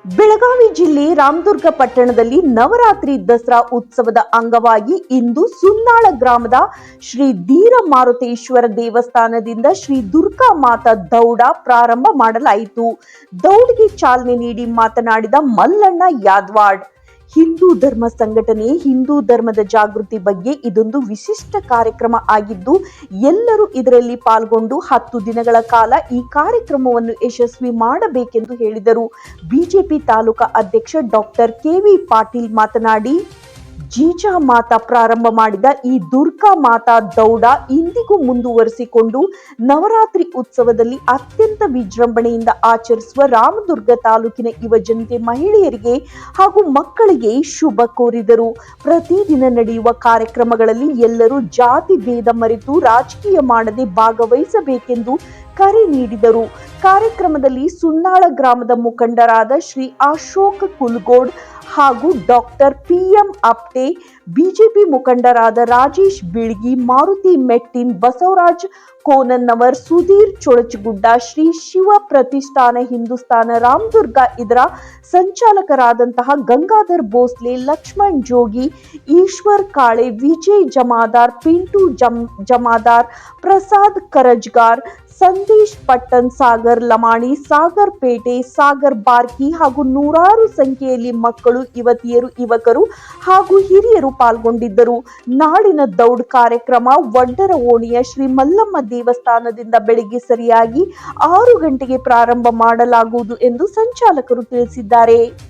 ಬೆಳಗಾವಿ ಜಿಲ್ಲೆ ರಾಮದುರ್ಗ ಪಟ್ಟಣದಲ್ಲಿ ನವರಾತ್ರಿ ದಸರಾ ಉತ್ಸವದ ಅಂಗವಾಗಿ ಇಂದು ಸುನ್ನಾಳ ಗ್ರಾಮದ ಶ್ರೀ ಧೀರ ಮಾರುತೇಶ್ವರ ದೇವಸ್ಥಾನದಿಂದ ಶ್ರೀ ದುರ್ಗಾ ಮಾತಾ ದೌಡ ಪ್ರಾರಂಭ ಮಾಡಲಾಯಿತು. ದೌಡಿಗೆ ಚಾಲನೆ ನೀಡಿ ಮಾತನಾಡಿದ ಮಲ್ಲಣ್ಣ ಯಾದವಾಡ್, ಹಿಂದೂ ಧರ್ಮ ಸಂಘಟನೆ, ಹಿಂದೂ ಧರ್ಮದ ಜಾಗೃತಿ ಬಗ್ಗೆ ಇದೊಂದು ವಿಶಿಷ್ಟ ಕಾರ್ಯಕ್ರಮ ಆಗಿದ್ದು ಎಲ್ಲರೂ ಇದರಲ್ಲಿ ಪಾಲ್ಗೊಂಡು 10 ದಿನಗಳ ಕಾಲ ಈ ಕಾರ್ಯಕ್ರಮವನ್ನು ಯಶಸ್ವಿ ಮಾಡಬೇಕೆಂದು ಹೇಳಿದರು. ಬಿಜೆಪಿ ತಾಲೂಕಾ ಅಧ್ಯಕ್ಷ ಡಾಕ್ಟರ್ ಕೆ.ವಿ. ಪಾಟೀಲ್ ಮಾತನಾಡಿ, ಜೀಜಾ ಮಾತಾ ಪ್ರಾರಂಭ ಮಾಡಿದ ಈ ದುರ್ಗಾ ಮಾತಾ ದೌಡ ಇಂದಿಗೂ ಮುಂದುವರಿಸಿಕೊಂಡು ನವರಾತ್ರಿ ಉತ್ಸವದಲ್ಲಿ ಅತ್ಯಂತ ವಿಜೃಂಭಣೆಯಿಂದ ಆಚರಿಸುವ ರಾಮದುರ್ಗ ತಾಲೂಕಿನ ಯುವ ಜನತೆ, ಮಹಿಳೆಯರಿಗೆ ಹಾಗೂ ಮಕ್ಕಳಿಗೆ ಶುಭ ಕೋರಿದರು. ಪ್ರತಿದಿನ ನಡೆಯುವ ಕಾರ್ಯಕ್ರಮಗಳಲ್ಲಿ ಎಲ್ಲರೂ ಜಾತಿ ಭೇದ ಮರೆತು ರಾಜಕೀಯ ಮಾಡದೆ ಭಾಗವಹಿಸಬೇಕೆಂದು ಕರೆ ನೀಡಿದರು. ಕಾರ್ಯಕ್ರಮದಲ್ಲಿ ಸುನ್ನಾಳ ಗ್ರಾಮದ ಮುಖಂಡರಾದ ಶ್ರೀ ಅಶೋಕ್ ಕುಲಗೋಡ್ ಹಾಗೂ ಡಾಕ್ಟರ್ ಪಿ.ಎಂ. ಆಪ್ಟೆ, ಬಿಜೆಪಿ ಮುಖಂಡರಾದ ರಾಜೇಶ್ ಬಿಳ್ಗಿ, ಮಾರುತಿ ಮೆಟ್ಟಿನ್, ಬಸವರಾಜ್ ಕೋನನ್ನವರ್, ಸುಧೀರ್ ಚೊಳಚಗುಡ್ಡ, ಶ್ರೀ ಶಿವ ಪ್ರತಿಷ್ಠಾನ ಹಿಂದೂಸ್ಥಾನ ರಾಮದುರ್ಗ ಇದರ ಸಂಚಾಲಕರಾದಂತಹ ಗಂಗಾಧರ್ ಭೋಸ್ಲೆ, ಲಕ್ಷ್ಮಣ್ ಜೋಗಿ, ಈಶ್ವರ್ ಕಾಳೆ, ವಿಜಯ್ ಜಮಾದಾರ್, ಪಿಂಟು ಜಮಾದಾರ್, ಪ್ರಸಾದ್ ಕರಜ್ಗಾರ್, ಸಂದೇಶ್ ಪಟ್ಟಣ್, ಸಾಗರ್ ಲಮಾಣಿ, ಸಾಗರ್ ಪೇಟೆ, ಸಾಗರ್ ಬಾರ್ಕಿ ಹಾಗೂ ನೂರಾರು ಸಂಖ್ಯೆಯಲ್ಲಿ ಮಕ್ಕಳು, ಯುವತಿಯರು, ಯುವಕರು ಹಾಗೂ ಹಿರಿಯರು ಪಾಲ್ಗೊಂಡಿದ್ದರು. ನಾಡಿನ ದೌಡ್ ಕಾರ್ಯಕ್ರಮ ವಡ್ಡರ ಓಣಿಯ ಶ್ರೀ ಮಲ್ಲಮ್ಮ ದೇವಸ್ಥಾನದಿಂದ ಬೆಳಗ್ಗೆ ಸರಿಯಾಗಿ 6 ಗಂಟೆಗೆ ಪ್ರಾರಂಭ ಮಾಡಲಾಗುವುದು ಎಂದು ಸಂಚಾಲಕರು ತಿಳಿಸಿದ್ದಾರೆ.